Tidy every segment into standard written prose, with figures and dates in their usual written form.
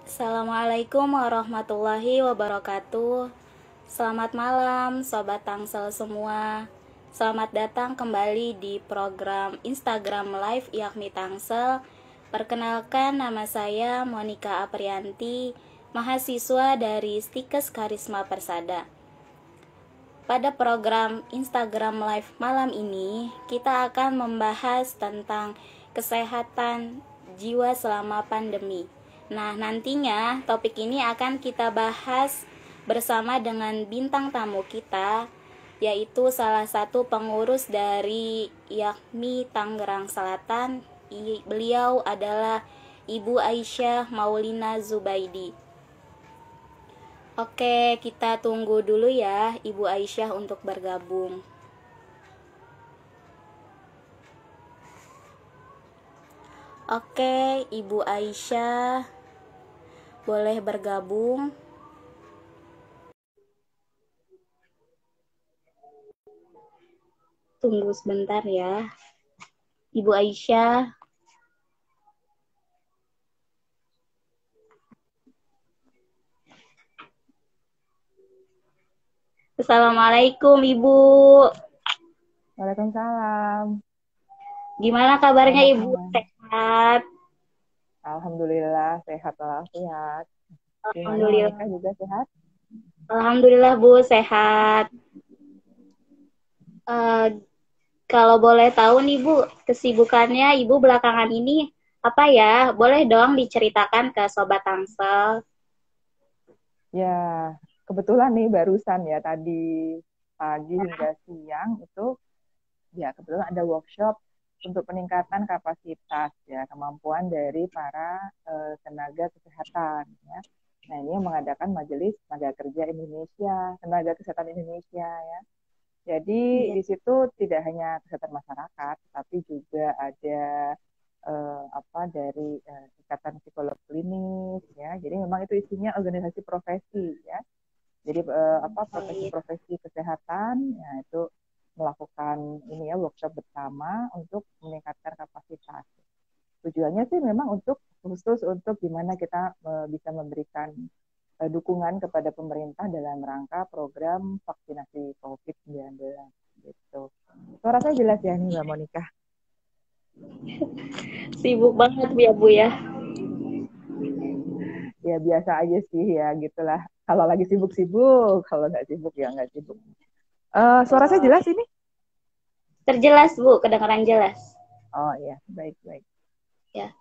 Assalamualaikum warahmatullahi wabarakatuh. Selamat malam Sobat Tangsel semua. Selamat datang kembali di program Instagram Live Yakmi Tangsel. Perkenalkan, nama saya Monica Aprianti, mahasiswa dari Stikes Karisma Persada. Pada program Instagram Live malam ini, kita akan membahas tentang kesehatan jiwa selama pandemi. Nah, nantinya topik ini akan kita bahas bersama dengan bintang tamu kita, yaitu salah satu pengurus dari Yakmi Tangerang Selatan. Beliau adalah Ibu Aisyah Maulina Zubaidi. Oke, kita tunggu dulu ya Ibu Aisyah untuk bergabung. Oke, Ibu Aisyah boleh bergabung. Tunggu sebentar ya. Ibu Aisyah. Assalamualaikum Ibu. Waalaikumsalam. Gimana kabarnya Selamat Ibu? malam. Sehat? Alhamdulillah sehat walafiat. Gimana Alhamdulillah. Monica juga sehat? Alhamdulillah Bu, sehat. Eh, Kalau boleh tahu nih Bu, kesibukannya Ibu belakangan ini apa ya? Boleh dong diceritakan ke Sobat Tangsel. Ya, kebetulan nih barusan ya tadi pagi hingga siang itu ya kebetulan ada workshop untuk peningkatan kapasitas ya kemampuan dari para tenaga kesehatan ya. Nah, ini yang mengadakan Majelis Tenaga Kerja Indonesia, Tenaga Kesehatan Indonesia ya. Jadi Iya. di situ tidak hanya kesehatan masyarakat, tapi juga ada dari ikatan psikolog klinis ya. Jadi memang itu isinya organisasi profesi ya. Jadi Oh iya. profesi-profesi kesehatan ya itu melakukan ini ya workshop bersama untuk meningkatkan kapasitas. Tujuannya sih memang untuk khusus untuk gimana kita bisa memberikan dukungan kepada pemerintah dalam rangka program vaksinasi COVID-19 gitu. Suara saya jelas ya nih Mbak Monica? Sibuk banget ya Bu ya. Ya biasa aja sih ya gitulah. Kalau lagi sibuk-sibuk, kalau nggak sibuk ya nggak sibuk. Suara saya Oh, jelas ini? terjelas Bu, kedengaran jelas. Oh iya, baik-baik. Ya.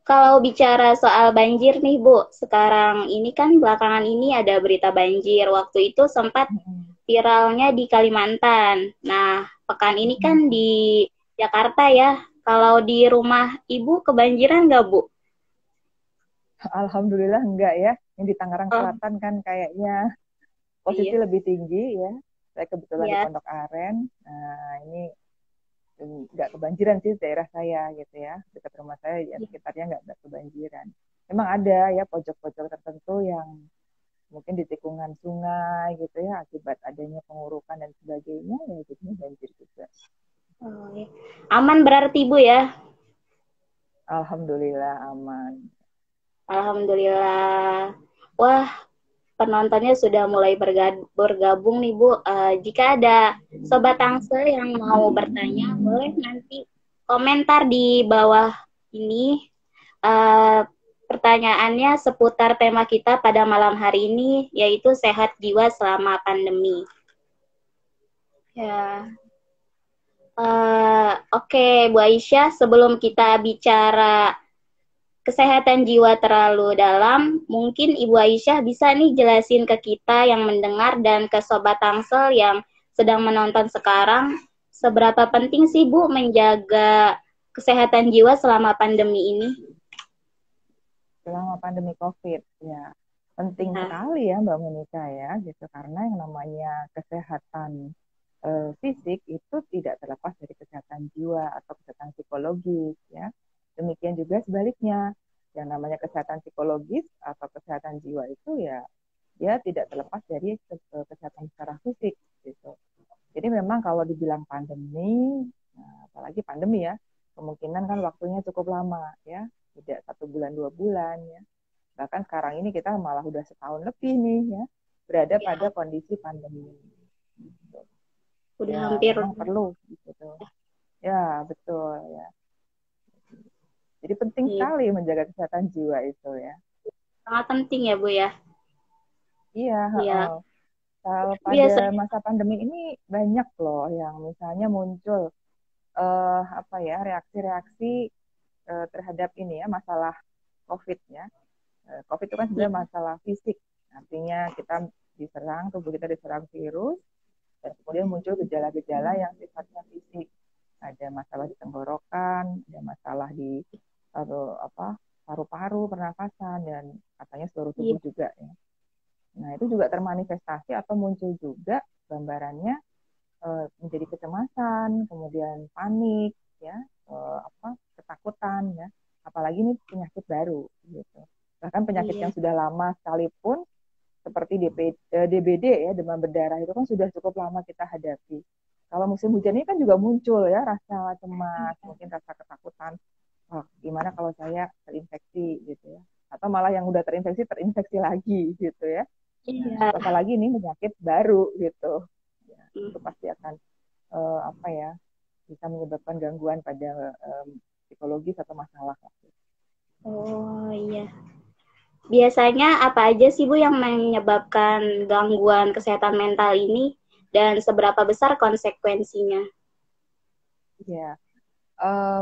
Kalau bicara soal banjir nih Bu, sekarang ini kan belakangan ini ada berita banjir. Waktu itu sempat viralnya di Kalimantan. Nah, pekan ini kan di Jakarta ya. Kalau di rumah Ibu kebanjiran nggak Bu? Alhamdulillah enggak ya. Yang di Tangerang Oh Selatan kan kayaknya posisi iya, lebih tinggi ya. Saya kebetulan di ya, Pondok Aren. Nah, ini nggak kebanjiran sih daerah saya gitu ya. Dekat rumah saya ya ya. sekitarnya nggak kebanjiran. Memang ada ya pojok-pojok tertentu yang mungkin di tikungan sungai gitu ya akibat adanya pengurukan dan sebagainya ya jadinya banjir juga. Oh, ya. Aman berarti Bu ya? Alhamdulillah aman. Alhamdulillah. Wah, penontonnya sudah mulai bergabung nih Bu. Jika ada Sobat Tangsel yang mau bertanya, boleh nanti komentar di bawah ini. Uh, Pertanyaannya seputar tema kita pada malam hari ini, yaitu sehat jiwa selama pandemi. Ya, oke, Bu Aisyah, sebelum kita bicara kesehatan jiwa terlalu dalam, mungkin Ibu Aisyah bisa nih jelasin ke kita yang mendengar dan ke Sobat Tangsel yang sedang menonton sekarang, seberapa penting sih Bu menjaga kesehatan jiwa selama pandemi ini? Selama pandemi COVID ya penting Nah, sekali ya Mbak Monica ya gitu karena yang namanya kesehatan fisik itu tidak terlepas dari kesehatan jiwa atau kesehatan psikologis ya. Demikian juga sebaliknya yang namanya kesehatan psikologis atau kesehatan jiwa itu ya dia tidak terlepas dari kesehatan secara fisik gitu. Jadi memang kalau dibilang pandemi, nah, apalagi pandemi ya, kemungkinan kan waktunya cukup lama ya, tidak 1 bulan 2 bulan ya. Bahkan sekarang ini kita malah udah setahun lebih nih ya berada pada Ya, kondisi pandemi. Gitu. udah Ya, hampir. memang perlu gitu. Ya, betul ya. Jadi penting Iya, sekali menjaga kesehatan jiwa itu ya. sangat penting ya Bu ya. Iya, heeh. Iya, Kalau pada biasanya. masa pandemi ini banyak loh yang misalnya muncul apa ya reaksi-reaksi terhadap ini ya masalah COVID ya. COVID itu kan Iya, sebenarnya masalah fisik. Artinya kita diserang, tubuh kita diserang virus, dan kemudian muncul gejala-gejala yang sifatnya fisik. Ada masalah di tenggorokan, ada masalah di apa paru-paru, pernafasan, dan katanya seluruh tubuh iya, juga ya. Nah, itu juga termanifestasi atau muncul juga gambarannya menjadi kecemasan, kemudian panik, ya, apa ketakutan, ya. Apalagi ini penyakit baru, gitu. Bahkan penyakit iya, yang sudah lama sekalipun, seperti DBD, ya, demam berdarah itu kan sudah cukup lama kita hadapi. Kalau musim hujan ini kan juga muncul ya rasa cemas, mungkin rasa ketakutan. Wah, gimana kalau saya terinfeksi gitu ya? Atau malah yang udah terinfeksi terinfeksi lagi gitu ya. Nah, iya. apalagi ini penyakit baru gitu. Ya, itu pasti akan apa ya bisa menyebabkan gangguan pada psikologis atau masalah. Oh iya. Biasanya apa aja sih Bu yang menyebabkan gangguan kesehatan mental ini dan seberapa besar konsekuensinya? Ya,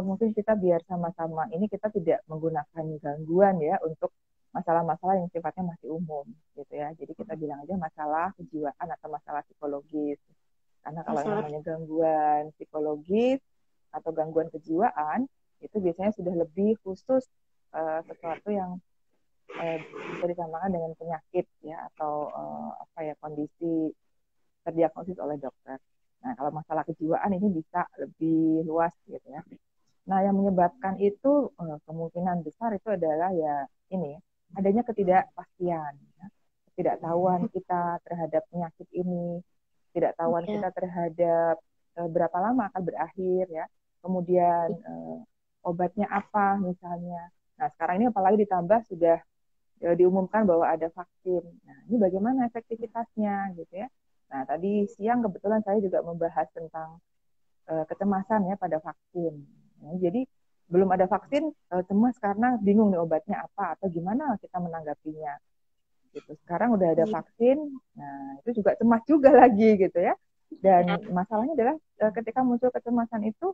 mungkin kita biar sama-sama ini kita tidak menggunakan gangguan ya untuk masalah-masalah yang sifatnya masih umum gitu ya. Jadi kita bilang aja masalah kejiwaan atau masalah psikologis. Karena kalau yang Masalah. namanya gangguan psikologis atau gangguan kejiwaan itu biasanya sudah lebih khusus sesuatu yang bisa disamakan dengan penyakit ya atau apa ya kondisi terdiagnosis oleh dokter. Nah, kalau masalah kejiwaan ini bisa lebih luas gitu ya. Nah, yang menyebabkan itu kemungkinan besar itu adalah ya ini adanya ketidakpastian, ya. Ketidaktahuan kita terhadap penyakit ini, ketidaktahuan Ya, kita terhadap berapa lama akan berakhir ya. Kemudian obatnya apa misalnya. Nah, sekarang ini apalagi ditambah sudah diumumkan bahwa ada vaksin. Nah, ini bagaimana efektivitasnya gitu ya. Nah, tadi siang kebetulan saya juga membahas tentang kecemasan ya pada vaksin. Nah, jadi belum ada vaksin cemas karena bingung nih obatnya apa atau gimana kita menanggapinya. Gitu. Sekarang udah ada iya, vaksin, nah itu juga cemas juga lagi gitu ya. Dan masalahnya adalah ketika muncul kecemasan itu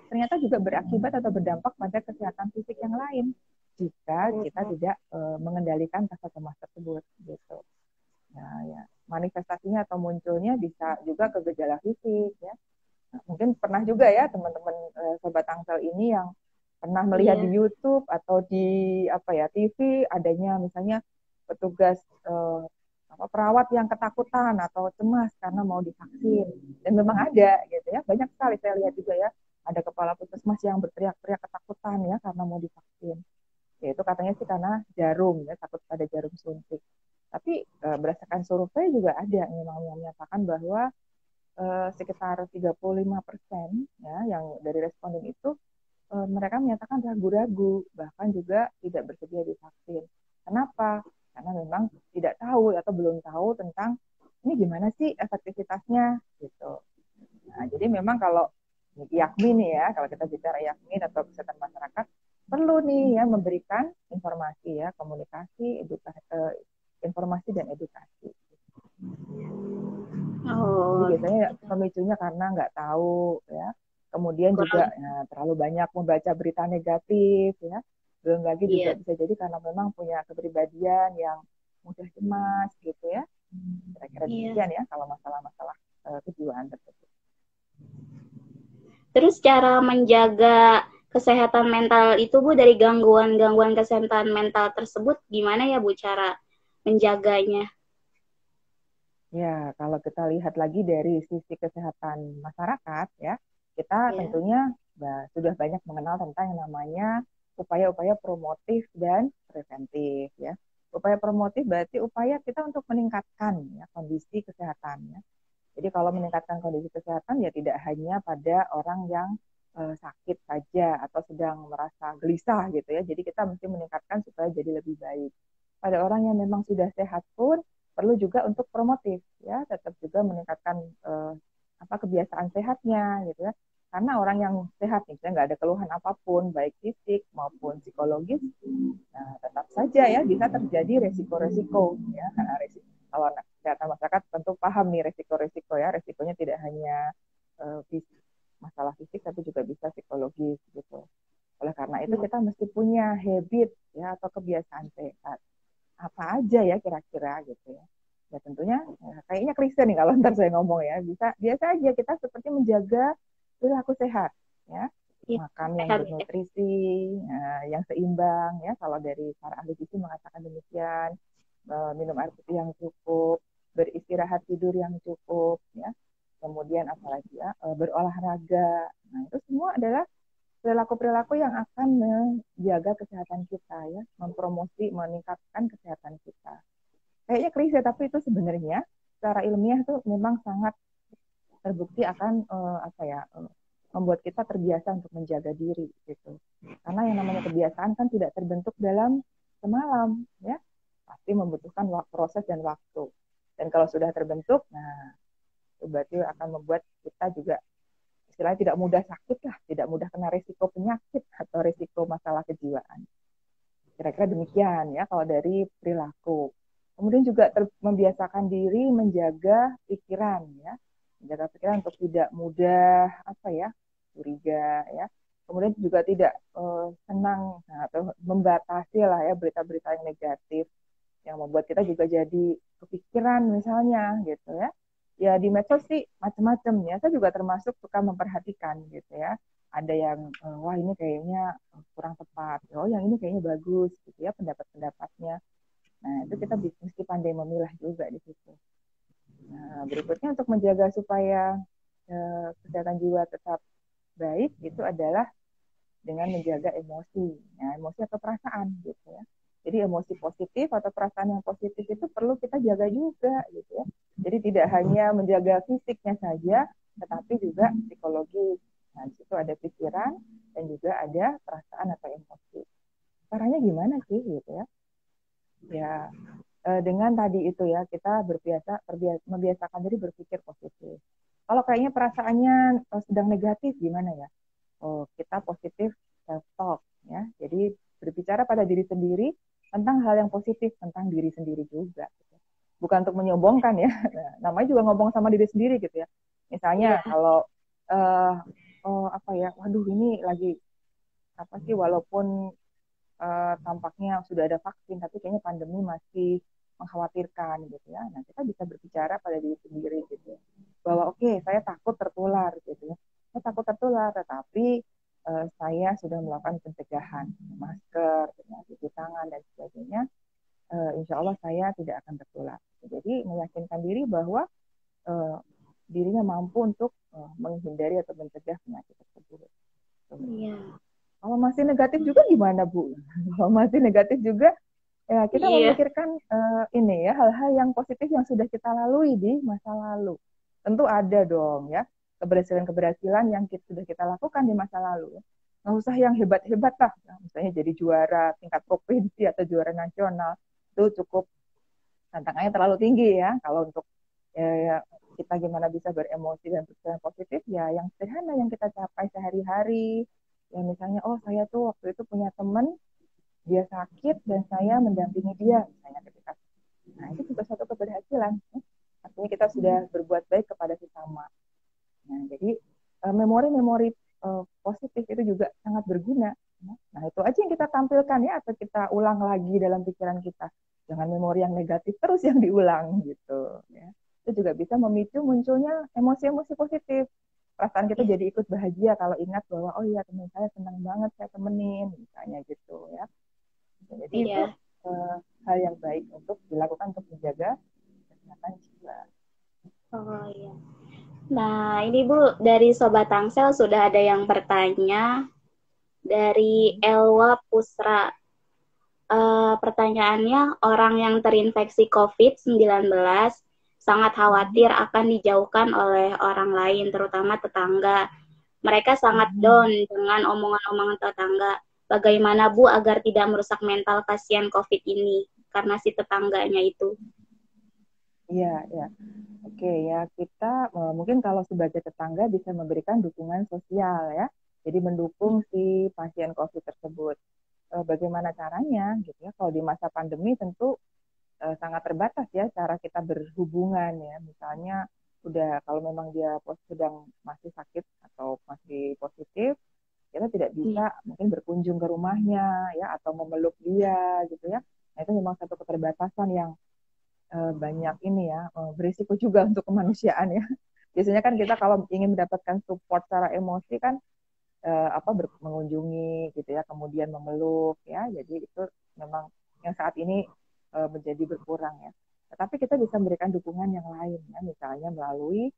ternyata juga berakibat atau berdampak pada kesehatan fisik yang lain jika kita tidak mengendalikan rasa cemas tersebut gitu. Nah, ya manifestasinya atau munculnya bisa juga ke gejala fisik ya. Nah, mungkin pernah juga ya teman-teman sobat Tangsel ini yang pernah melihat di iya, YouTube atau di apa ya TV adanya misalnya petugas apa perawat yang ketakutan atau cemas karena mau divaksin dan memang ada gitu ya banyak sekali saya lihat juga ya ada kepala puskesmas yang berteriak-teriak ketakutan ya karena mau divaksin ya itu katanya sih karena jarum ya takut pada jarum suntik tapi berdasarkan survei juga ada yang memang menyatakan bahwa sekitar 35% ya yang dari responden itu mereka menyatakan ragu-ragu bahkan juga tidak bersedia divaksin. Kenapa? Karena memang tidak tahu atau belum tahu tentang ini gimana sih efektivitasnya gitu. Nah, jadi memang kalau YAKMI nih ya, kalau kita bicara YAKMI atau kesehatan masyarakat perlu nih ya memberikan informasi ya, komunikasi, edukasi, informasi dan edukasi. Jadi oh, biasanya pemicunya karena nggak tahu ya. Kemudian juga kurang, ya, terlalu banyak membaca berita negatif ya. Belum lagi juga iya, bisa jadi karena memang punya kepribadian yang mudah cemas gitu ya. Kira-kira iya. demikian ya kalau masalah-masalah kejiwaan tersebut. Terus cara menjaga kesehatan mental itu Bu dari gangguan-gangguan kesehatan mental tersebut gimana ya Bu cara menjaganya? Ya, kalau kita lihat lagi dari sisi kesehatan masyarakat ya, kita Ya, tentunya sudah banyak mengenal tentang yang namanya upaya-upaya promotif dan preventif ya. Upaya promotif berarti upaya kita untuk meningkatkan ya, kondisi kesehatan ya. Jadi kalau meningkatkan kondisi kesehatan ya tidak hanya pada orang yang sakit saja atau sedang merasa gelisah gitu ya. Jadi kita mesti meningkatkan supaya jadi lebih baik. Pada orang yang memang sudah sehat pun perlu juga untuk promotif ya, tetap juga meningkatkan kebiasaan sehatnya gitu ya. Karena orang yang sehat nih, nggak ada keluhan apapun, baik fisik maupun psikologis, nah, tetap saja ya bisa terjadi resiko-resiko ya. Karena resiko, kalau kesehatan masyarakat tentu paham nih resiko-resiko ya. Resikonya tidak hanya fisik, masalah fisik, tapi juga bisa psikologis gitu. Oleh karena itu kita mesti punya habit ya atau kebiasaan sehat. Apa aja ya kira-kira gitu ya. Ya tentunya kayaknya klise nih kalau ntar saya ngomong ya. Bisa biasa aja kita seperti menjaga perilaku sehat ya. Makan yang bernutrisi, yang seimbang ya. Kalau dari para ahli gizi mengatakan demikian, minum air putih yang cukup, beristirahat tidur yang cukup ya. Kemudian apalagi ya, berolahraga. Nah, itu semua adalah perilaku-perilaku yang akan menjaga kesehatan kita ya, mempromosi, meningkatkan kesehatan kita. Kayaknya klise, tapi itu sebenarnya secara ilmiah itu memang sangat terbukti akan membuat kita terbiasa untuk menjaga diri gitu. Karena yang namanya kebiasaan kan tidak terbentuk dalam semalam ya, pasti membutuhkan proses dan waktu. Dan kalau sudah terbentuk, nah itu berarti akan membuat kita juga istilahnya tidak mudah sakit lah, tidak mudah kena risiko penyakit atau risiko masalah kejiwaan. Kira-kira demikian ya kalau dari perilaku. Kemudian juga membiasakan diri menjaga pikiran ya, menjaga pikiran untuk tidak mudah curiga ya. Kemudian juga tidak senang atau membatasi lah ya berita-berita yang negatif yang membuat kita juga jadi kepikiran misalnya gitu ya. Ya di medsos sih macam-macam ya. Saya juga termasuk suka memperhatikan gitu ya. Ada yang wah ini kayaknya kurang tepat. Oh yang ini kayaknya bagus gitu ya pendapat-pendapatnya. Nah itu kita mesti pandai memilah juga di situ. Nah berikutnya untuk menjaga supaya kesehatan jiwa tetap baik itu adalah dengan menjaga emosi. Nah, emosi atau perasaan gitu ya. Jadi emosi positif atau perasaan yang positif itu perlu kita jaga juga gitu ya. Jadi tidak hanya menjaga fisiknya saja, tetapi juga psikologi. Nah, di situ ada pikiran dan juga ada perasaan atau emosi. Caranya gimana sih gitu ya? Ya dengan tadi itu ya kita membiasakan diri berpikir positif. Kalau kayaknya perasaannya sedang negatif gimana ya? Oh, kita positif self-talk ya. Jadi berbicara pada diri sendiri tentang hal yang positif tentang diri sendiri juga. Gitu. Bukan untuk menyombongkan ya. Nah, namanya juga ngomong sama diri sendiri gitu ya. Misalnya kalau waduh ini lagi walaupun tampaknya sudah ada vaksin tapi kayaknya pandemi masih mengkhawatirkan gitu ya. Nah, kita bisa berbicara pada diri sendiri gitu ya. Bahwa saya takut tertular gitu ya. Saya takut tertular tetapi saya sudah melakukan pencegahan, masker, cuci tangan dan sebagainya. Insya Allah saya tidak akan tertular. Jadi meyakinkan diri bahwa dirinya mampu untuk menghindari atau mencegah penyakit tersebut. Iya. Kalau masih negatif juga gimana Bu? Kalau masih negatif juga ya kita memikirkan ini ya hal-hal yang positif yang sudah kita lalui di masa lalu. Tentu ada dong ya keberhasilan-keberhasilan yang sudah kita lakukan di masa lalu. Nggak usah yang hebat-hebat lah, misalnya jadi juara tingkat provinsi atau juara nasional, itu cukup tantangannya terlalu tinggi ya. Kalau untuk kita gimana bisa beremosi dan berpikiran positif, ya yang sederhana yang kita capai sehari-hari. Ya misalnya, saya tuh waktu itu punya teman, dia sakit dan saya mendampingi dia, misalnya ketika. Nah itu juga satu keberhasilan. Artinya kita sudah berbuat baik kepada sesama. Nah, jadi memori-memori positif itu juga sangat berguna. Nah, itu aja yang kita tampilkan ya, atau kita ulang lagi dalam pikiran kita. Jangan memori yang negatif terus yang diulang gitu. Ya. Itu juga bisa memicu munculnya emosi-emosi positif. Perasaan kita jadi ikut bahagia kalau ingat bahwa oh iya teman saya senang banget saya temenin, misalnya gitu ya. Jadi itu hal yang baik untuk dilakukan untuk menjaga kesehatan jiwa. Oh iya. Nah, ini Bu, dari Sobat Tangsel sudah ada yang bertanya dari Elwa Pusra. Pertanyaannya, orang yang terinfeksi COVID-19 sangat khawatir akan dijauhkan oleh orang lain, terutama tetangga. Mereka sangat down dengan omongan-omongan tetangga. Bagaimana Bu agar tidak merusak mental pasien COVID ini karena si tetangganya itu? Iya, ya. Oke ya, kita mungkin kalau sebagai tetangga bisa memberikan dukungan sosial ya. Jadi mendukung si pasien COVID tersebut. Bagaimana caranya gitu ya? Kalau di masa pandemi tentu sangat terbatas ya cara kita berhubungan ya. Misalnya udah kalau memang dia sedang masih sakit atau masih positif, kita tidak bisa mungkin berkunjung ke rumahnya ya atau memeluk dia gitu ya. Nah, itu memang satu keterbatasan yang banyak ini ya, berisiko juga untuk kemanusiaan ya. Biasanya kan kita kalau ingin mendapatkan support secara emosi kan mengunjungi gitu ya, kemudian memeluk ya. Jadi itu memang yang saat ini menjadi berkurang ya. Tetapi kita bisa memberikan dukungan yang lain ya, misalnya melalui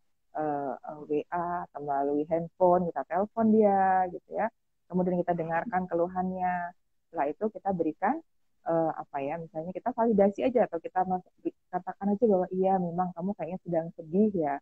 WA atau melalui handphone, kita telepon dia gitu ya. Kemudian kita dengarkan keluhannya. Setelah itu kita berikan misalnya kita validasi aja atau kita katakan aja bahwa iya memang kamu kayaknya sedang sedih ya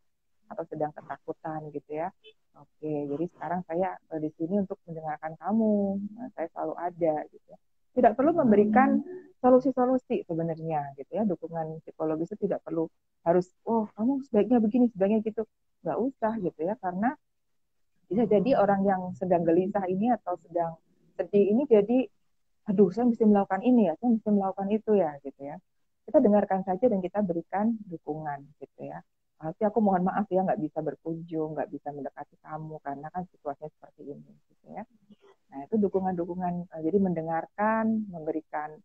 atau sedang ketakutan gitu ya. Oke, jadi sekarang saya di sini untuk mendengarkan kamu. Nah, saya selalu ada gitu ya. Tidak perlu memberikan solusi-solusi sebenarnya gitu ya. Dukungan psikologis itu tidak perlu harus oh kamu sebaiknya begini, sebaiknya gitu. Nggak usah gitu ya, karena bisa jadi orang yang sedang gelisah ini atau sedang sedih ini jadi aduh saya mesti melakukan ini ya, saya mesti melakukan itu ya gitu ya. Kita dengarkan saja dan kita berikan dukungan gitu ya. Tapi aku mohon maaf ya nggak bisa berkunjung, nggak bisa mendekati kamu karena kan situasinya seperti ini gitu ya. Nah itu dukungan-dukungan, jadi mendengarkan, memberikan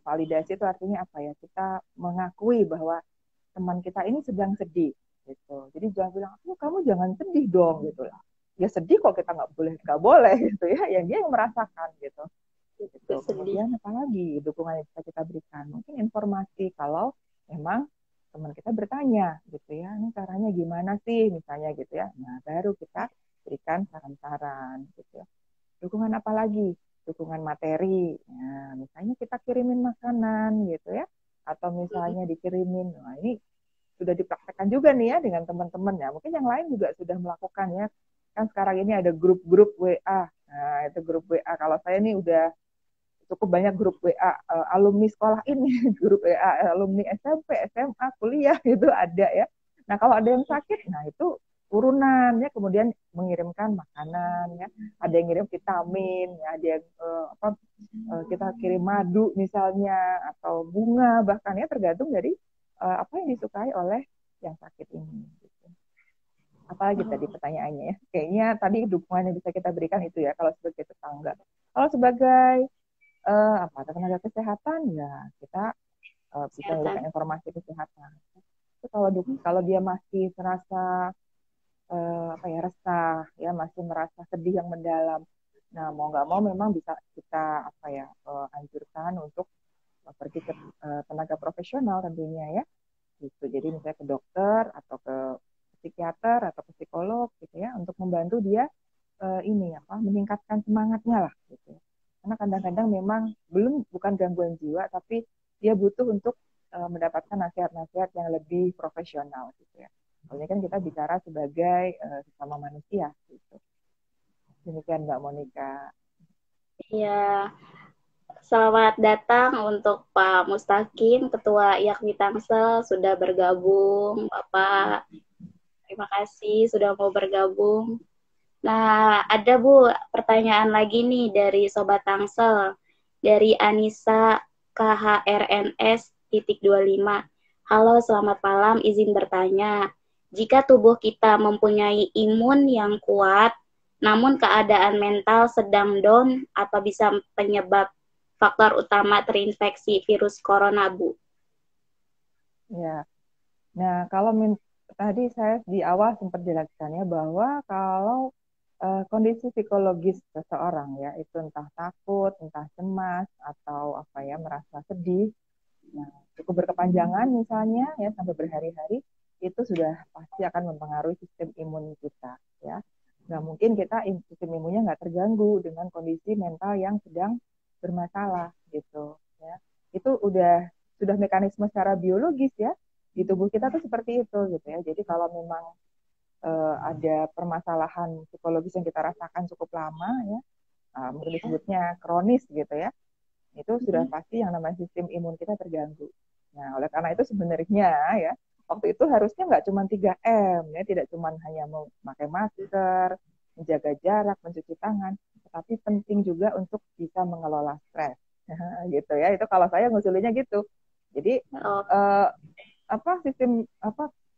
validasi itu artinya apa ya? Kita mengakui bahwa teman kita ini sedang sedih gitu. Jadi jangan bilang, oh, kamu jangan sedih dong gitu lah. Ya sedih kok kita nggak boleh gitu ya. Yang dia yang merasakan gitu. Gitu. Sedih. Kemudian apalagi dukungan yang bisa kita berikan? Mungkin informasi kalau memang teman kita bertanya gitu ya, ini caranya gimana sih misalnya gitu ya. Nah, baru kita berikan saran-saran gitu ya. Dukungan apa lagi? Dukungan materi. Nah, misalnya kita kirimin makanan gitu ya. Atau misalnya dikirimin, nah ini sudah dipraktekkan juga nih ya dengan teman-teman ya. Mungkin yang lain juga sudah melakukan ya. Kan sekarang ini ada grup-grup WA. Nah, itu grup WA. Kalau saya nih udah cukup banyak grup WA alumni sekolah ini, grup WA alumni SMP, SMA, kuliah itu ada ya. Nah kalau ada yang sakit, nah itu turunan ya, kemudian mengirimkan makanan ya, ada yang ngirim vitamin, ya, ada yang kita kirim madu misalnya atau bunga bahkan ya tergantung dari apa yang disukai oleh yang sakit ini. Gitu. Apalagi tadi pertanyaannya ya, kayaknya tadi dukungan yang bisa kita berikan itu ya kalau sebagai tetangga. Kalau sebagai tenaga kesehatan ya kita bisa memberikan Kesehatan. informasi kesehatan. Itu kalau dia masih merasa resah ya masih merasa sedih yang mendalam. Nah mau nggak mau memang bisa kita anjurkan untuk pergi ke tenaga profesional tentunya ya. Gitu. Jadi misalnya ke dokter atau ke psikiater atau ke psikolog gitu ya untuk membantu dia meningkatkan semangatnya lah gitu. Karena kadang-kadang memang bukan gangguan jiwa tapi dia butuh untuk mendapatkan nasihat-nasihat yang lebih profesional gitu ya. Soalnya kan kita bicara sebagai sesama manusia gitu. Demikian Mbak Monica. Ya, selamat datang untuk Pak Mustaqim, Ketua IAKMI Tangsel sudah bergabung. Bapak, terima kasih sudah mau bergabung. Nah, ada Bu pertanyaan lagi nih dari Sobat Tangsel. Dari Anissa KHRNS.25. Halo, selamat malam. Izin bertanya. Jika tubuh kita mempunyai imun yang kuat, namun keadaan mental sedang down, apa bisa penyebab faktor utama terinfeksi virus corona, Bu? Ya. Nah, kalau tadi saya di awal sempat jelaskan ya bahwa kalau kondisi psikologis seseorang ya itu entah takut, entah cemas atau merasa sedih, nah, cukup berkepanjangan misalnya ya sampai berhari-hari itu sudah pasti akan mempengaruhi sistem imun kita ya. Nggak mungkin kita sistem imunnya nggak terganggu dengan kondisi mental yang sedang bermasalah gitu ya. Itu sudah mekanisme secara biologis ya di tubuh kita tuh seperti itu gitu ya. Jadi kalau memang ada permasalahan psikologis yang kita rasakan cukup lama ya, mungkin disebutnya kronis gitu ya, itu sudah pasti yang namanya sistem imun kita terganggu. Nah, oleh karena itu sebenarnya ya, waktu itu harusnya nggak cuma 3M, ya, tidak cuma hanya memakai masker, menjaga jarak, mencuci tangan, tetapi penting juga untuk bisa mengelola stres. Gitu ya, itu kalau saya ngusulinnya gitu. Jadi, sistem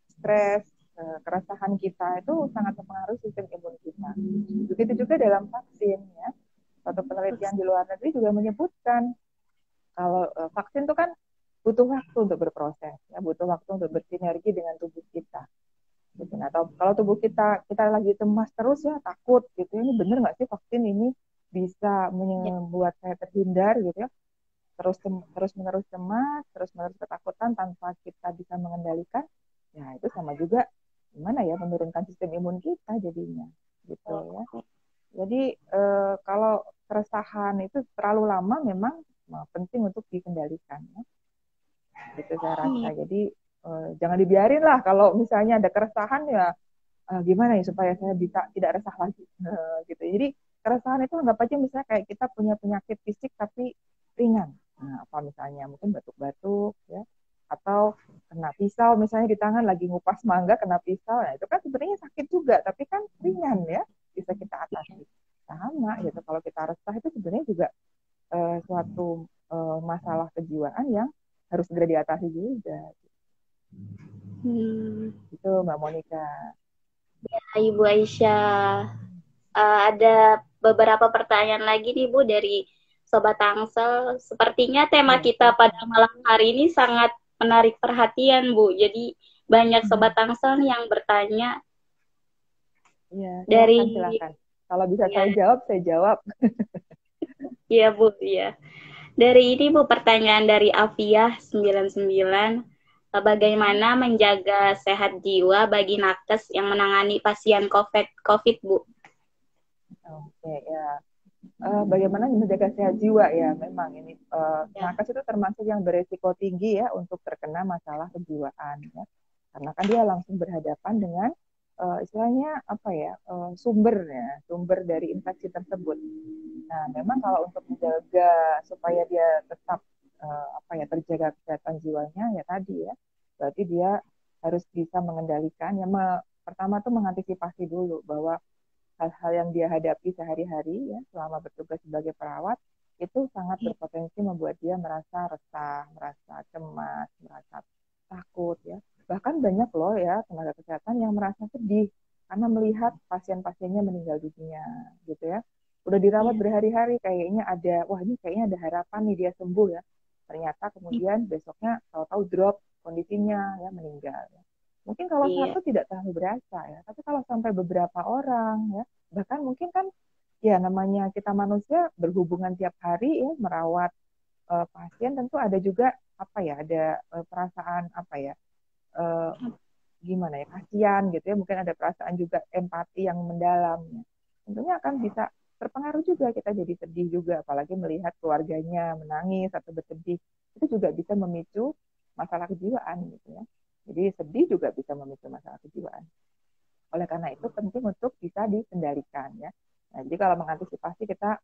stres, keresahan kita itu sangat mempengaruhi sistem imun kita. Begitu juga dalam vaksin ya. Suatu penelitian di luar negeri juga menyebutkan kalau vaksin itu kan butuh waktu untuk berproses, ya, butuh waktu untuk bersinergi dengan tubuh kita. Gitu. Nah, kalau tubuh kita lagi cemas terus ya, takut gitu, ini bener nggak sih vaksin ini bisa membuat saya terhindar gitu ya, terus menerus cemas, terus menerus ketakutan tanpa kita bisa mengendalikan, ya itu sama juga gimana ya menurunkan sistem imun kita jadinya, gitu ya. Jadi kalau keresahan itu terlalu lama memang penting untuk dikendalikan ya. Gitu saya rasa. Jadi jangan dibiarin lah kalau misalnya ada keresahan ya gimana ya supaya saya bisa tidak resah lagi gitu. Jadi keresahan itu anggap aja misalnya kayak kita punya penyakit fisik tapi ringan. Nah, apa misalnya mungkin batuk-batuk ya, atau kena pisau misalnya di tangan lagi ngupas mangga kena pisau, nah itu kan sebenarnya sakit juga tapi kan ringan ya, bisa kita atasi. Sama gitu, kalau kita resah itu sebenarnya juga suatu masalah kejiwaan yang harus segera diatasi juga. Itu Mbak Monica. Ya, Ibu Aisyah. Ada beberapa pertanyaan lagi nih Bu dari Sobat Tangsel. Sepertinya tema kita pada malam hari ini sangat menarik perhatian Bu. Jadi banyak Sobat Tangsel yang bertanya. Iya, dari silakan. Kalau bisa saya jawab, saya jawab. Iya Bu, iya. Dari ini Bu, pertanyaan dari Afiah 99. Bagaimana menjaga sehat jiwa bagi nakes yang menangani pasien COVID Bu? Oke, ya. Bagaimana menjaga sehat jiwa ya, memang ini nakes itu termasuk yang beresiko tinggi ya untuk terkena masalah kejiwaan ya, karena kan dia langsung berhadapan dengan istilahnya apa ya, sumber dari infeksi tersebut. Nah, memang kalau untuk menjaga supaya dia tetap terjaga kesehatan jiwanya ya tadi ya, berarti dia harus bisa mengendalikan ya, pertama tuh mengantisipasi dulu bahwa hal-hal yang dia hadapi sehari-hari ya selama bertugas sebagai perawat itu sangat berpotensi membuat dia merasa resah, merasa cemas, merasa takut ya. Bahkan banyak loh ya tenaga kesehatan yang merasa sedih karena melihat pasien-pasiennya meninggal dunia gitu ya. Udah dirawat berhari-hari, kayaknya wah ini kayaknya ada harapan nih dia sembuh ya. Ternyata kemudian besoknya tahu-tahu drop kondisinya ya, meninggal ya. Mungkin kalau satu tidak terlalu berasa ya, tapi kalau sampai beberapa orang ya, bahkan mungkin kan ya namanya kita manusia berhubungan tiap hari ya, merawat pasien, tentu ada juga ada perasaan gimana ya, kasihan gitu ya, mungkin ada perasaan juga empati yang mendalam ya. Tentunya akan bisa terpengaruh juga, kita jadi sedih juga, apalagi melihat keluarganya menangis atau bersedih, itu juga bisa memicu masalah kejiwaan gitu ya. Jadi sedih juga bisa memicu masalah kejiwaan. Oleh karena itu penting untuk bisa dikendalikan ya. Nah, jadi kalau mengantisipasi kita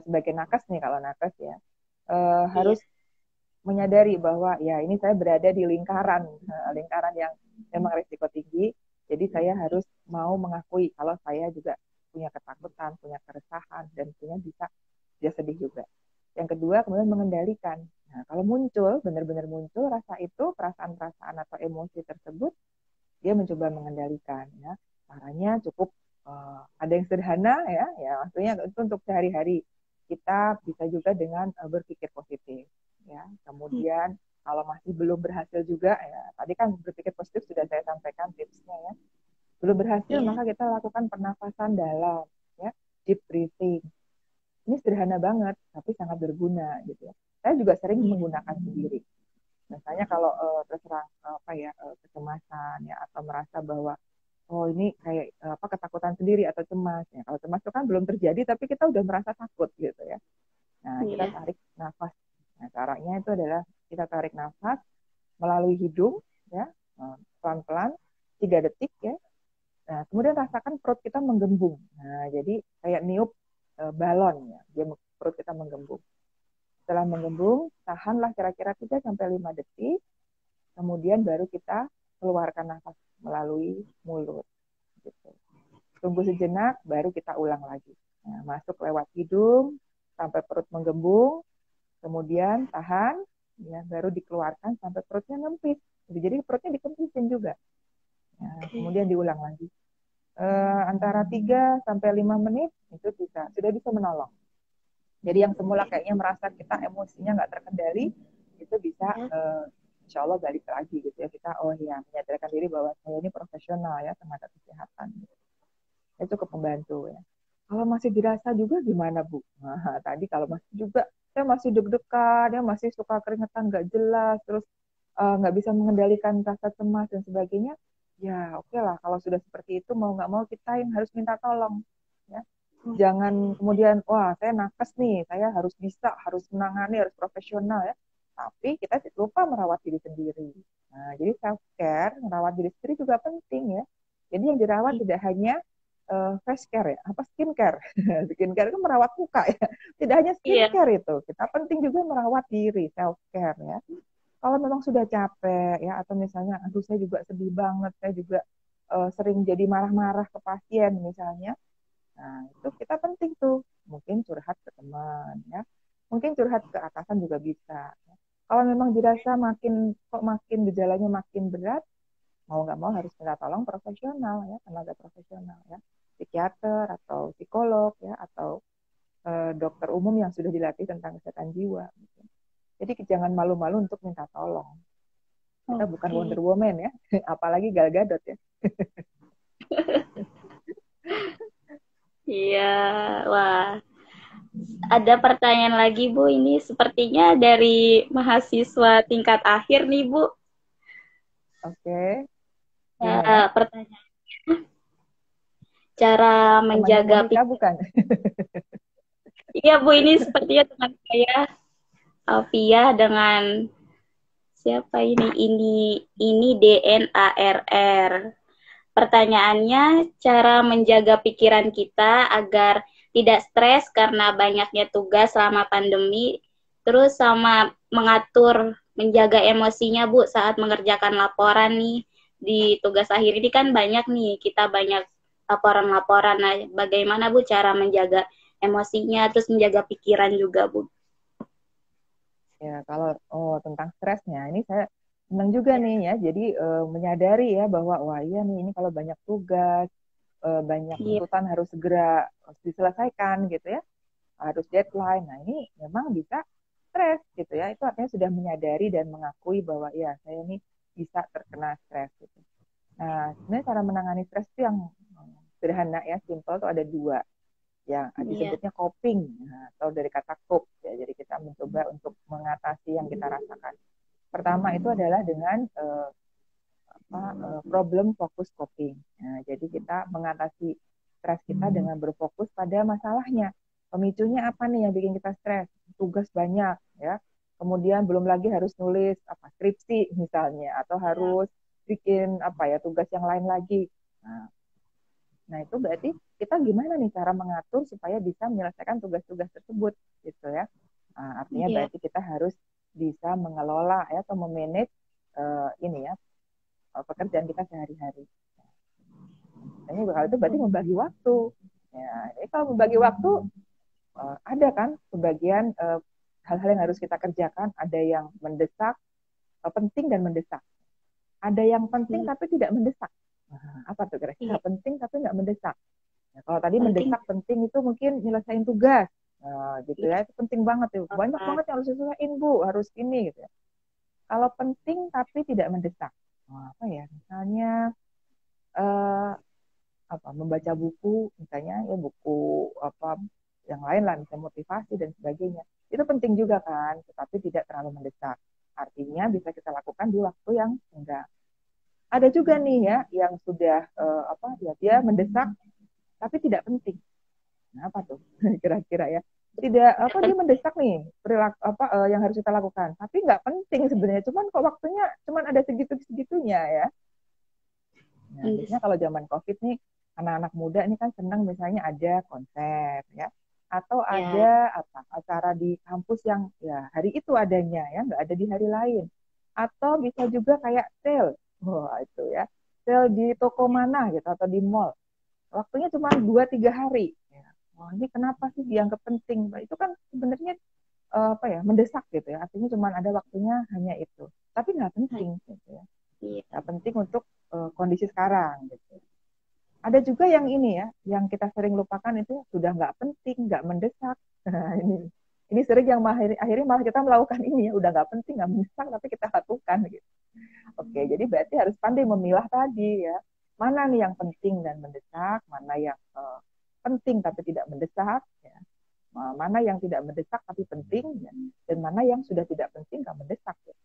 sebagai nakes nih, kalau nakes ya harus menyadari bahwa ya ini saya berada di lingkaran yang memang risiko tinggi, jadi saya harus mau mengakui kalau saya juga punya ketakutan, punya keresahan, dan punya bisa sedih juga. Yang kedua, kemudian mengendalikan. Nah, kalau muncul, benar-benar muncul rasa itu, perasaan-perasaan atau emosi tersebut, dia mencoba mengendalikan. Ya. Caranya cukup ada yang sederhana ya maksudnya itu untuk sehari-hari. Kita bisa juga dengan berpikir positif. Ya. Kemudian kalau masih belum berhasil juga ya, tadi kan berpikir positif sudah saya sampaikan tipsnya ya. Belum berhasil maka kita lakukan pernafasan dalam, ya, deep breathing. Ini sederhana banget, tapi sangat berguna gitu ya. Saya juga sering menggunakan sendiri. Misalnya kalau terserang kecemasan ya, atau merasa bahwa oh ini kayak ketakutan sendiri atau cemas ya. Kalau cemas itu kan belum terjadi tapi kita udah merasa takut gitu ya. Nah, kita tarik nafas. Nah, caranya itu adalah kita tarik nafas melalui hidung ya, pelan-pelan 3 detik ya. Nah, kemudian rasakan perut kita menggembung. Nah, jadi kayak niup balon ya, dia perut kita menggembung. Setelah menggembung, tahanlah kira-kira 3 sampai 5 detik, kemudian baru kita keluarkan nafas melalui mulut gitu. Tunggu sejenak, baru kita ulang lagi. Nah, masuk lewat hidung sampai perut menggembung, kemudian tahan, ya, baru dikeluarkan sampai perutnya ngempis. Jadi perutnya dikempisin juga. Nah, kemudian diulang lagi. Antara 3 sampai 5 menit itu sudah bisa menolong. Jadi yang semula kayaknya merasa kita emosinya nggak terkendali, itu bisa insya Allah balik lagi gitu ya. Kita menyadarkan diri bahwa saya ini profesional ya tenaga kesehatan. Itu cukup membantu ya. Kalau masih dirasa juga gimana Bu? Nah, tadi kalau masih juga saya masih deg-degan, ya masih suka keringetan nggak jelas, terus nggak bisa mengendalikan rasa cemas dan sebagainya, ya oke lah kalau sudah seperti itu mau nggak mau kita yang harus minta tolong. Ya. Jangan kemudian, wah saya nakes nih, saya harus bisa, harus menangani, harus profesional ya. Tapi kita lupa merawat diri sendiri. Nah, jadi self-care, merawat diri sendiri juga penting ya. Jadi yang dirawat tidak hanya face care ya, apa skincare. Skincare itu merawat muka ya. Tidak hanya skincare itu, kita penting juga merawat diri, self-care ya. Kalau memang sudah capek ya, atau misalnya, aduh saya juga sedih banget, saya juga sering jadi marah-marah ke pasien misalnya, nah, itu kita penting tuh. Mungkin curhat ke teman, ya. Mungkin curhat ke atasan juga bisa. Kalau memang dirasa makin gejalanya makin berat, mau nggak mau harus minta tolong profesional, ya, tenaga profesional, ya. Psikiater atau psikolog, ya, atau dokter umum yang sudah dilatih tentang kesehatan jiwa. Gitu. Jadi jangan malu-malu untuk minta tolong. Kita bukan Wonder Woman ya, apalagi Gal Gadot ya. Iya, wah. Ada pertanyaan lagi Bu, ini sepertinya dari mahasiswa tingkat akhir nih Bu. Oke. Pertanyaannya, cara menjaga Monica bukan? Iya Bu, ini sepertinya teman saya Alfia dengan siapa ini DNARR. Pertanyaannya, cara menjaga pikiran kita agar tidak stres karena banyaknya tugas selama pandemi, terus sama mengatur, menjaga emosinya Bu saat mengerjakan laporan nih. Di tugas akhir ini kan banyak nih, kita banyak laporan-laporan. Nah, bagaimana Bu cara menjaga emosinya, terus menjaga pikiran juga Bu? Ya, kalau tentang stresnya, ini saya senang juga nih ya. Jadi menyadari ya bahwa wah iya nih ini kalau banyak tugas, banyak tuntutan harus segera diselesaikan gitu ya, harus deadline. Nah ini memang bisa stres gitu ya. Itu artinya sudah menyadari dan mengakui bahwa ya saya ini bisa terkena stres gitu. Nah sebenarnya cara menangani stres itu yang sederhana ya, simple tuh ada dua. Yang disebutnya coping, atau dari kata cope ya. Jadi kita mencoba untuk mengatasi yang kita rasakan. Pertama itu adalah dengan problem fokus coping. Nah, jadi kita mengatasi stres kita dengan berfokus pada masalahnya. Pemicunya apa nih yang bikin kita stres? Tugas banyak ya. Kemudian belum lagi harus nulis skripsi misalnya, atau harus bikin tugas yang lain lagi. Nah, itu berarti kita gimana nih cara mengatur supaya bisa menyelesaikan tugas-tugas tersebut gitu ya. Nah, artinya berarti kita harus bisa mengelola ya, atau memanage pekerjaan kita sehari-hari. Ini kalau itu berarti membagi waktu. Ya, jadi kalau membagi waktu ada kan sebagian hal-hal yang harus kita kerjakan, ada yang mendesak, penting dan mendesak. Ada yang penting tapi tidak mendesak. Nah, apa tuh kira-kira penting tapi nggak mendesak? Nah, kalau tadi mendesak penting itu mungkin nyelesain tugas, gitu ya, itu penting banget tuh. Banyak banget yang harus diselesaikan Bu, harus ini gitu ya. Kalau penting tapi tidak mendesak, apa ya? Misalnya membaca buku, misalnya ya buku yang lain lah, misalnya motivasi dan sebagainya. Itu penting juga kan, tetapi tidak terlalu mendesak. Artinya bisa kita lakukan di waktu yang enggak. Ada juga nih ya yang sudah dia mendesak tapi tidak penting. Nah, apa tuh kira-kira ya? Tidak dia mendesak nih perilaku yang harus kita lakukan, tapi nggak penting sebenarnya. Cuman kok waktunya cuman ada segitu-segitunya ya. Nah, biasanya kalau zaman COVID nih, anak-anak muda ini kan senang misalnya ada konser ya, atau Ya, ada apa acara di kampus yang ya hari itu adanya ya, nggak ada di hari lain. Atau bisa juga kayak sale, wah itu ya, sale di toko mana gitu atau di mall. Waktunya cuma 2-3 hari. Ya. Wah ini kenapa sih dianggap penting? Nah, itu kan sebenarnya apa ya mendesak gitu ya. Artinya cuma ada waktunya hanya itu. Tapi nggak penting gitu ya. iya. Nggak penting untuk kondisi sekarang gitu. Ada juga yang ini ya, yang kita sering lupakan itu sudah nggak penting, nggak mendesak. Nah, ini sering yang akhirnya malah kita melakukan ini ya, udah nggak penting, nggak mendesak, tapi kita lakukan gitu. Oke, jadi berarti harus pandai memilah tadi ya, mana nih yang penting dan mendesak, mana yang penting tapi tidak mendesak, ya. Mana yang tidak mendesak tapi penting, ya. Dan mana yang sudah tidak penting nggak mendesak. Ya.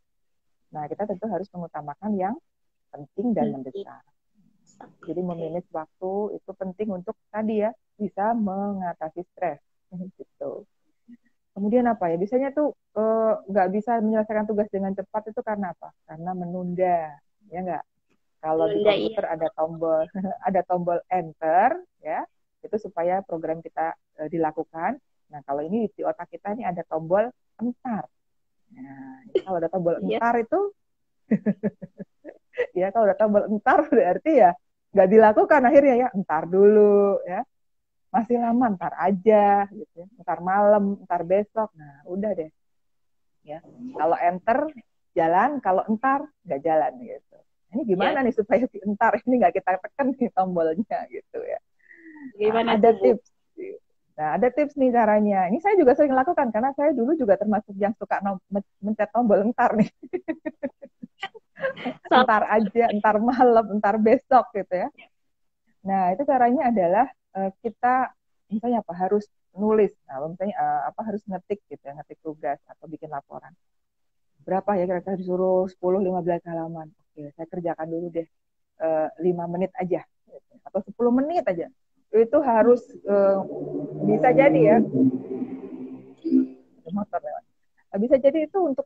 Nah, kita tentu harus mengutamakan yang penting dan Penting. mendesak. Jadi Oke. memanage waktu itu penting untuk tadi ya bisa mengatasi stres gitu. Kemudian apa ya? Biasanya tuh nggak bisa menyelesaikan tugas dengan cepat itu karena apa? Karena menunda, ya nggak? Kalau di Menunda iya. komputer ada tombol ada tombol enter ya, itu supaya program kita dilakukan. Nah kalau ini di otak kita ini ada tombol entar. Nah kalau ada tombol Iya. entar itu ya kalau ada tombol entar berarti ya nggak dilakukan akhirnya ya entar dulu ya masih lama ntar aja gitu ya. Ntar malam ntar besok nah udah deh ya kalau enter jalan kalau entar nggak jalan gitu ini gimana Ya. nih supaya si entar ini nggak kita tekan nih tombolnya gitu ya nah, Gimana ada tuh, Bu? tips nah ada tips nih caranya ini saya juga sering lakukan karena saya dulu juga termasuk yang suka mencet tombol entar nih Sama. entar aja entar malam entar besok gitu ya nah itu caranya adalah kita misalnya apa harus nulis nah, misalnya apa harus ngetik gitu ya ngetik tugas atau bikin laporan berapa ya kira-kira disuruh 10-15 halaman. Oke, saya kerjakan dulu deh 5 menit aja atau 10 menit aja. Itu harus bisa jadi ya motor lewat. Bisa jadi itu untuk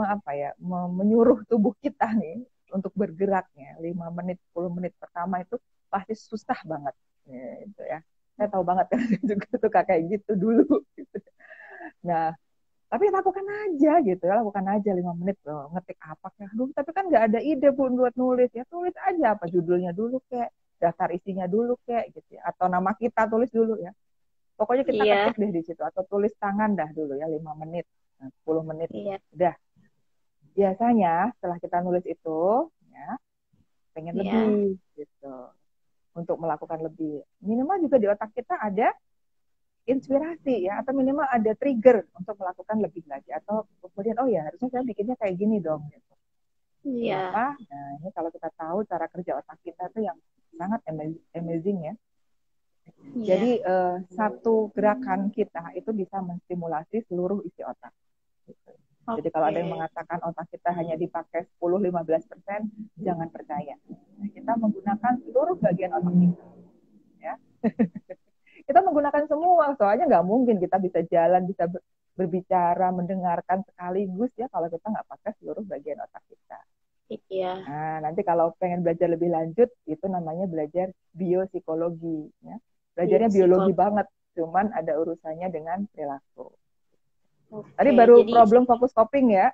apa ya, menyuruh tubuh kita nih untuk bergeraknya 5 menit 10 menit pertama itu pasti susah banget gitu ya. Saya tahu banget kan juga suka kayak gitu dulu gitu. Nah, tapi lakukan aja gitu ya lakukan aja 5 menit loh ngetik apa kayak aduh tapi kan nggak ada ide pun buat nulis ya tulis aja apa judulnya dulu kayak daftar isinya dulu kayak gitu ya atau nama kita tulis dulu ya pokoknya kita Iya. ketik deh di situ atau tulis tangan dah dulu ya 5 menit 10 menit Iya. udah biasanya setelah kita nulis itu ya pengen Iya. lebih gitu untuk melakukan lebih minimal juga di otak kita ada inspirasi ya atau minimal ada trigger untuk melakukan lebih lagi atau kemudian oh ya harusnya saya bikinnya kayak gini dong gitu. Iya. Kenapa? Nah ini kalau kita tahu cara kerja otak kita tuh yang sangat amazing ya. Iya. Jadi satu gerakan kita itu bisa menstimulasi seluruh isi otak. Gitu. Jadi kalau ada yang Oke. mengatakan otak kita hanya dipakai 10-15%, jangan percaya. Kita menggunakan seluruh bagian otak kita. Ya. Kita menggunakan semua, soalnya nggak mungkin kita bisa jalan, bisa berbicara, mendengarkan sekaligus ya kalau kita nggak pakai seluruh bagian otak kita. Iya. Nah, nanti kalau pengen belajar lebih lanjut, itu namanya belajar biopsikologi. Ya. Belajarnya biologi Psikolog. banget, cuman ada urusannya dengan perilaku. Tadi Oke. baru Jadi problem fokus coping ya.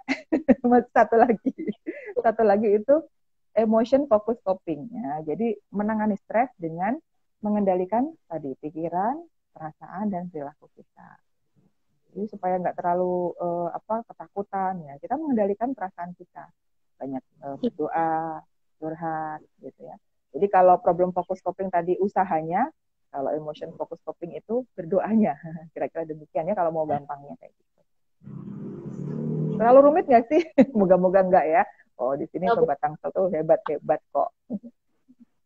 satu lagi, satu lagi itu emotion focus coping. Ya. Jadi menangani stres dengan mengendalikan tadi pikiran, perasaan dan perilaku kita. Jadi supaya nggak terlalu ketakutan ya, kita mengendalikan perasaan kita. Banyak berdoa, curhat gitu ya. Jadi kalau problem fokus coping tadi usahanya, kalau emotion focus coping itu berdoanya. Kira-kira demikian ya kalau mau gampangnya kayak gitu. Terlalu rumit nggak sih? Moga-moga nggak ya. Oh di sini Sobat Tangsel tuh hebat-hebat kok.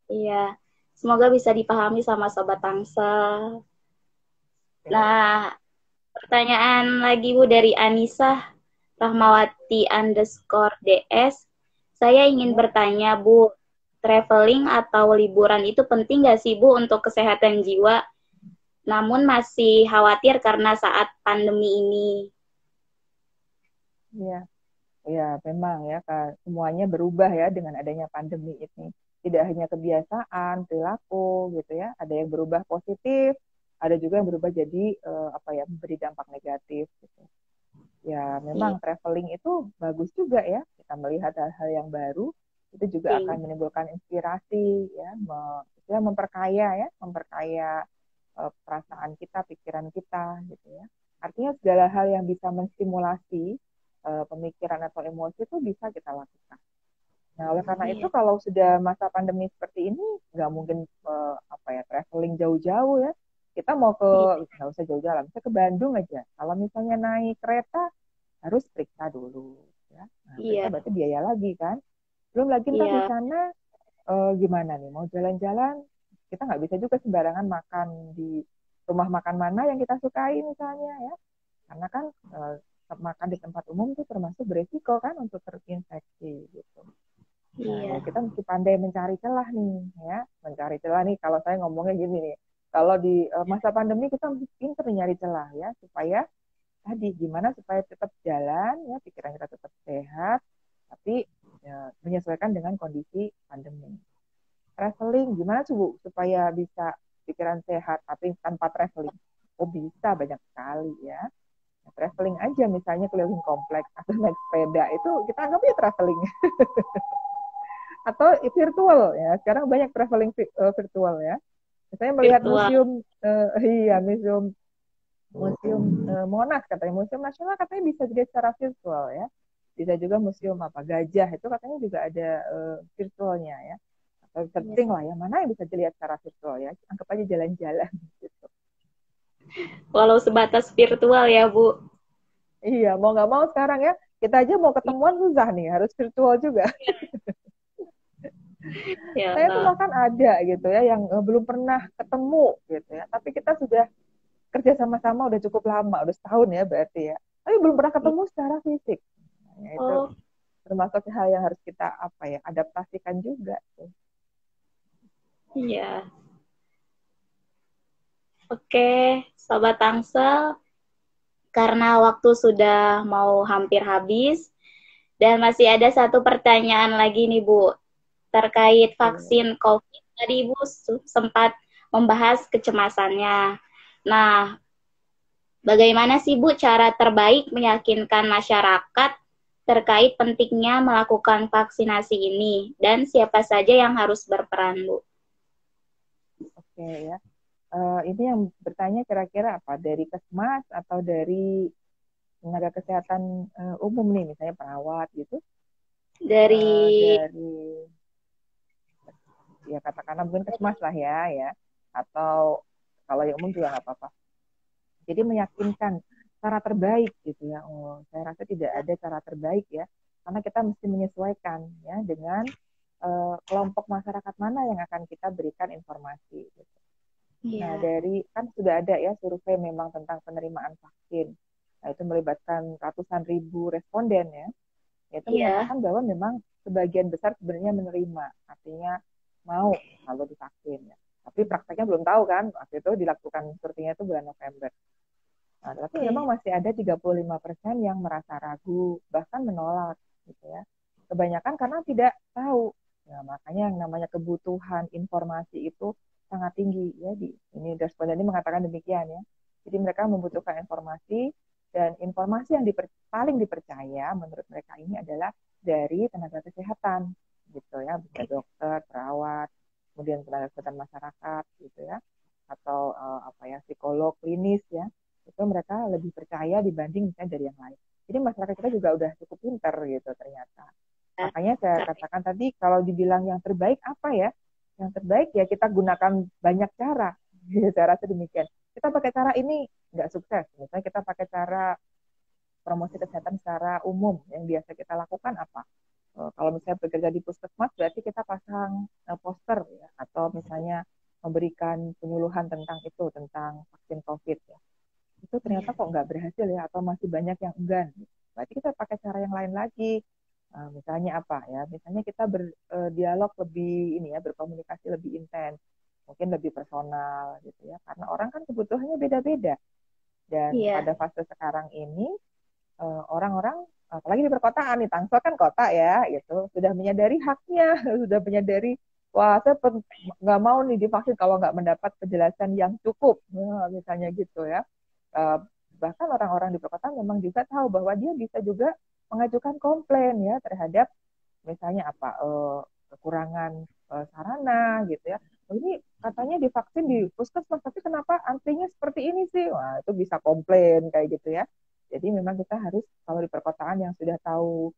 iya. Semoga bisa dipahami sama Sobat Tangsel. Nah, pertanyaan lagi Bu dari Anissa Rahmawati underscore DS. Saya ingin Ya. bertanya Bu, traveling atau liburan itu penting nggak sih Bu untuk kesehatan jiwa? Namun masih khawatir karena saat pandemi ini. Iya, ya memang ya Kak, semuanya berubah ya dengan adanya pandemi ini. tidak hanya kebiasaan, perilaku gitu ya. Ada yang berubah positif, ada juga yang berubah jadi memberi dampak negatif gitu. Ya Iya, memang traveling itu bagus juga ya. Kita melihat hal-hal yang baru itu juga iya, akan menimbulkan inspirasi ya, memperkaya perasaan kita, pikiran kita gitu ya. Artinya segala hal yang bisa menstimulasi pemikiran atau emosi itu bisa kita lakukan. Nah, oleh karena itu iya, kalau sudah masa pandemi seperti ini, nggak mungkin traveling jauh-jauh ya. Kita mau ke iya, nggak usah jauh-jauh lah, misalnya ke Bandung aja. Kalau misalnya naik kereta harus periksa dulu, ya. Nah, periksa iya, berarti biaya lagi kan. Belum lagi ntar di iya, sana gimana nih? Mau jalan-jalan, kita nggak bisa juga sembarangan makan di rumah makan mana yang kita sukai misalnya ya. Karena kan makan di tempat umum itu termasuk beresiko kan untuk terinfeksi gitu. Nah, ya iya, kita mesti pandai mencari celah nih, ya. Mencari celah nih, kalau saya ngomongnya gini nih, kalau di masa pandemi kita mesti pinter nyari celah ya, supaya tadi gimana supaya tetap jalan, ya, pikiran kita tetap sehat, tapi ya, menyesuaikan dengan kondisi pandemi. Traveling, gimana sih Bu, supaya bisa pikiran sehat, tapi tanpa traveling? Oh bisa, banyak sekali ya. Nah, traveling aja misalnya keliling kompleks atau naik sepeda, itu kita anggapnya traveling atau virtual ya. Sekarang banyak traveling virtual ya. Saya melihat virtual. museum iya museum museum Monas katanya museum nasional katanya bisa juga secara virtual ya. Bisa juga museum apa gajah itu katanya juga ada virtualnya ya. Atau Iya. searching lah ya mana yang bisa dilihat secara virtual ya. Anggap aja jalan-jalan gitu. Walau sebatas virtual ya, Bu. Iya mau nggak mau sekarang ya kita aja mau ketemuan susah nih harus virtual juga. Ya Saya tuh Allah. bahkan ada gitu ya yang belum pernah ketemu gitu ya. Tapi kita sudah kerja sama-sama udah cukup lama, udah setahun ya berarti ya. Tapi belum pernah ketemu secara fisik. Nah, itu Oh, termasuk hal yang harus kita adaptasikan juga. iya. Oke, Sobat Tangsel, karena waktu sudah mau hampir habis, dan masih ada satu pertanyaan lagi nih, Bu. Terkait vaksin COVID, tadi Ibu sempat membahas kecemasannya. Nah, bagaimana sih Bu cara terbaik meyakinkan masyarakat terkait pentingnya melakukan vaksinasi ini dan siapa saja yang harus berperan Bu? Oke ya. Ini yang bertanya kira-kira apa? Dari Kesmas atau dari tenaga kesehatan umum nih, misalnya perawat gitu? Dari Dari ya katakanlah mungkin Kesmas lah ya. Atau kalau yang umum juga nggak apa-apa. Jadi meyakinkan cara terbaik gitu ya. Oh, saya rasa tidak ada cara terbaik ya, karena kita mesti menyesuaikan ya dengan kelompok masyarakat mana yang akan kita berikan informasi. Gitu. Nah, ya, dari kan sudah ada ya survei memang tentang penerimaan vaksin. Nah, itu melibatkan ratusan ribu responden ya. Itu ya, menyatakan bahwa memang sebagian besar sebenarnya menerima, artinya mau kalau divaksin ya. Tapi prakteknya belum tahu kan, waktu itu dilakukan sepertinya itu bulan November. Nah, tapi memang oke, masih ada 35% yang merasa ragu, bahkan menolak gitu ya. Kebanyakan karena tidak tahu. Ya, makanya yang namanya kebutuhan informasi itu sangat tinggi ya di ini responden ini mengatakan demikian ya. Jadi mereka membutuhkan informasi dan informasi yang paling dipercaya menurut mereka ini adalah dari tenaga kesehatan gitu ya, bisa oke, dokter, perawat, kemudian tenaga kesehatan masyarakat gitu ya, atau psikolog klinis ya itu mereka lebih percaya dibanding misalnya dari yang lain. Jadi masyarakat kita juga udah cukup pinter gitu ternyata. ya, Makanya saya keren. katakan tadi kalau dibilang yang terbaik apa ya? Yang terbaik ya kita gunakan banyak cara. Saya rasa demikian. Kita pakai cara ini nggak sukses. Misalnya kita pakai cara promosi kesehatan secara umum yang biasa kita lakukan apa? Kalau misalnya bekerja di puskesmas berarti kita pasang poster ya atau misalnya memberikan penyuluhan tentang itu tentang vaksin COVID ya itu ternyata Ya, kok nggak berhasil ya atau masih banyak yang enggan. Berarti kita pakai cara yang lain lagi. Misalnya apa ya? Misalnya kita berdialog lebih ini ya, berkomunikasi lebih intens, mungkin lebih personal gitu ya. Karena orang kan kebutuhannya beda-beda. Dan iya, pada fase sekarang ini orang-orang apalagi di perkotaan nih, Tangsel kan kota ya gitu, sudah menyadari haknya, sudah menyadari wah saya nggak mau nih divaksin kalau nggak mendapat penjelasan yang cukup. Nah, misalnya gitu ya. Eh, Bahkan orang-orang di perkotaan memang juga tahu bahwa dia bisa juga mengajukan komplain ya terhadap misalnya apa kekurangan sarana gitu ya. Oh, ini katanya divaksin di puskesmas, tapi kenapa antrinya seperti ini sih? Wah, itu bisa komplain kayak gitu ya. Jadi memang kita harus kalau di perkotaan yang sudah tahu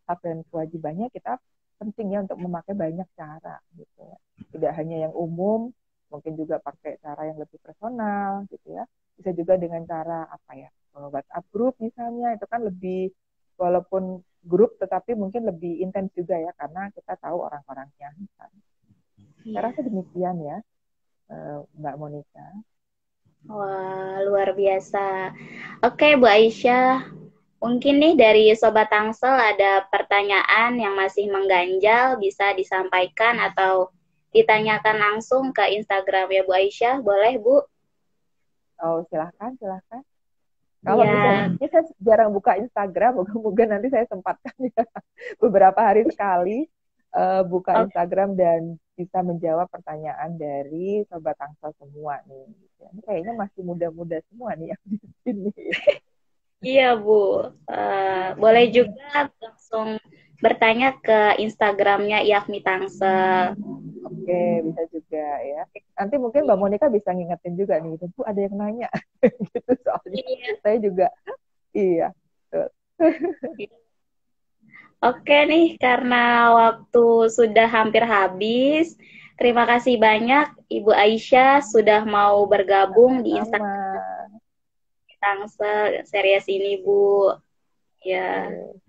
hak dan kewajibannya, kita pentingnya untuk memakai banyak cara gitu ya. Tidak hanya yang umum, mungkin juga pakai cara yang lebih personal gitu ya. Bisa juga dengan cara apa ya? WhatsApp group misalnya, itu kan lebih walaupun grup tetapi mungkin lebih intens juga ya karena kita tahu orang-orangnya misalnya. Saya Iya. rasa demikian ya, Mbak Monica. Wah, luar biasa. Oke, Bu Aisyah. Mungkin nih dari Sobat Tangsel ada pertanyaan yang masih mengganjal, bisa disampaikan atau ditanyakan langsung ke Instagram ya Bu Aisyah. Boleh, Bu? Oh, silahkan, silahkan. Kalau Ya, misalnya, ini saya jarang buka Instagram, moga-moga nanti saya sempatkan ya, beberapa hari sekali buka oke. Instagram dan bisa menjawab pertanyaan dari Sobat Tangsel semua nih. Ini kayaknya masih muda-muda semua nih yang di sini. Iya, Bu. Boleh juga langsung bertanya ke Instagramnya Yakmi Tangsel. Oke, bisa juga ya. Nanti mungkin Mbak Monica bisa ngingetin juga nih, gitu, Bu ada yang nanya gitu soalnya. Iya. Saya juga, iya. Betul. Oke nih, karena waktu sudah hampir habis, terima kasih banyak Ibu Aisyah sudah mau bergabung di Sama-sama. Instagram Tangsel series ini, Bu. Ya. Oke.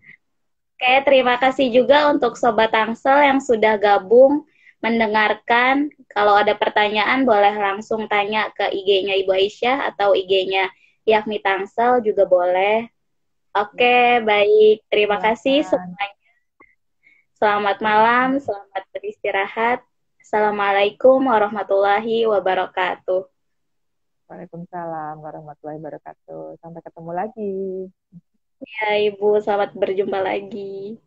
Oke, terima kasih juga untuk Sobat Tangsel yang sudah gabung mendengarkan. Kalau ada pertanyaan boleh langsung tanya ke IG-nya Ibu Aisyah atau IG-nya Yakmi Tangsel juga boleh. Ya, Oke, baik. Terima kasih silakan. semuanya. Selamat malam, selamat beristirahat. Assalamualaikum warahmatullahi wabarakatuh. Waalaikumsalam warahmatullahi wabarakatuh. Sampai ketemu lagi. Ya, Ibu, selamat berjumpa lagi.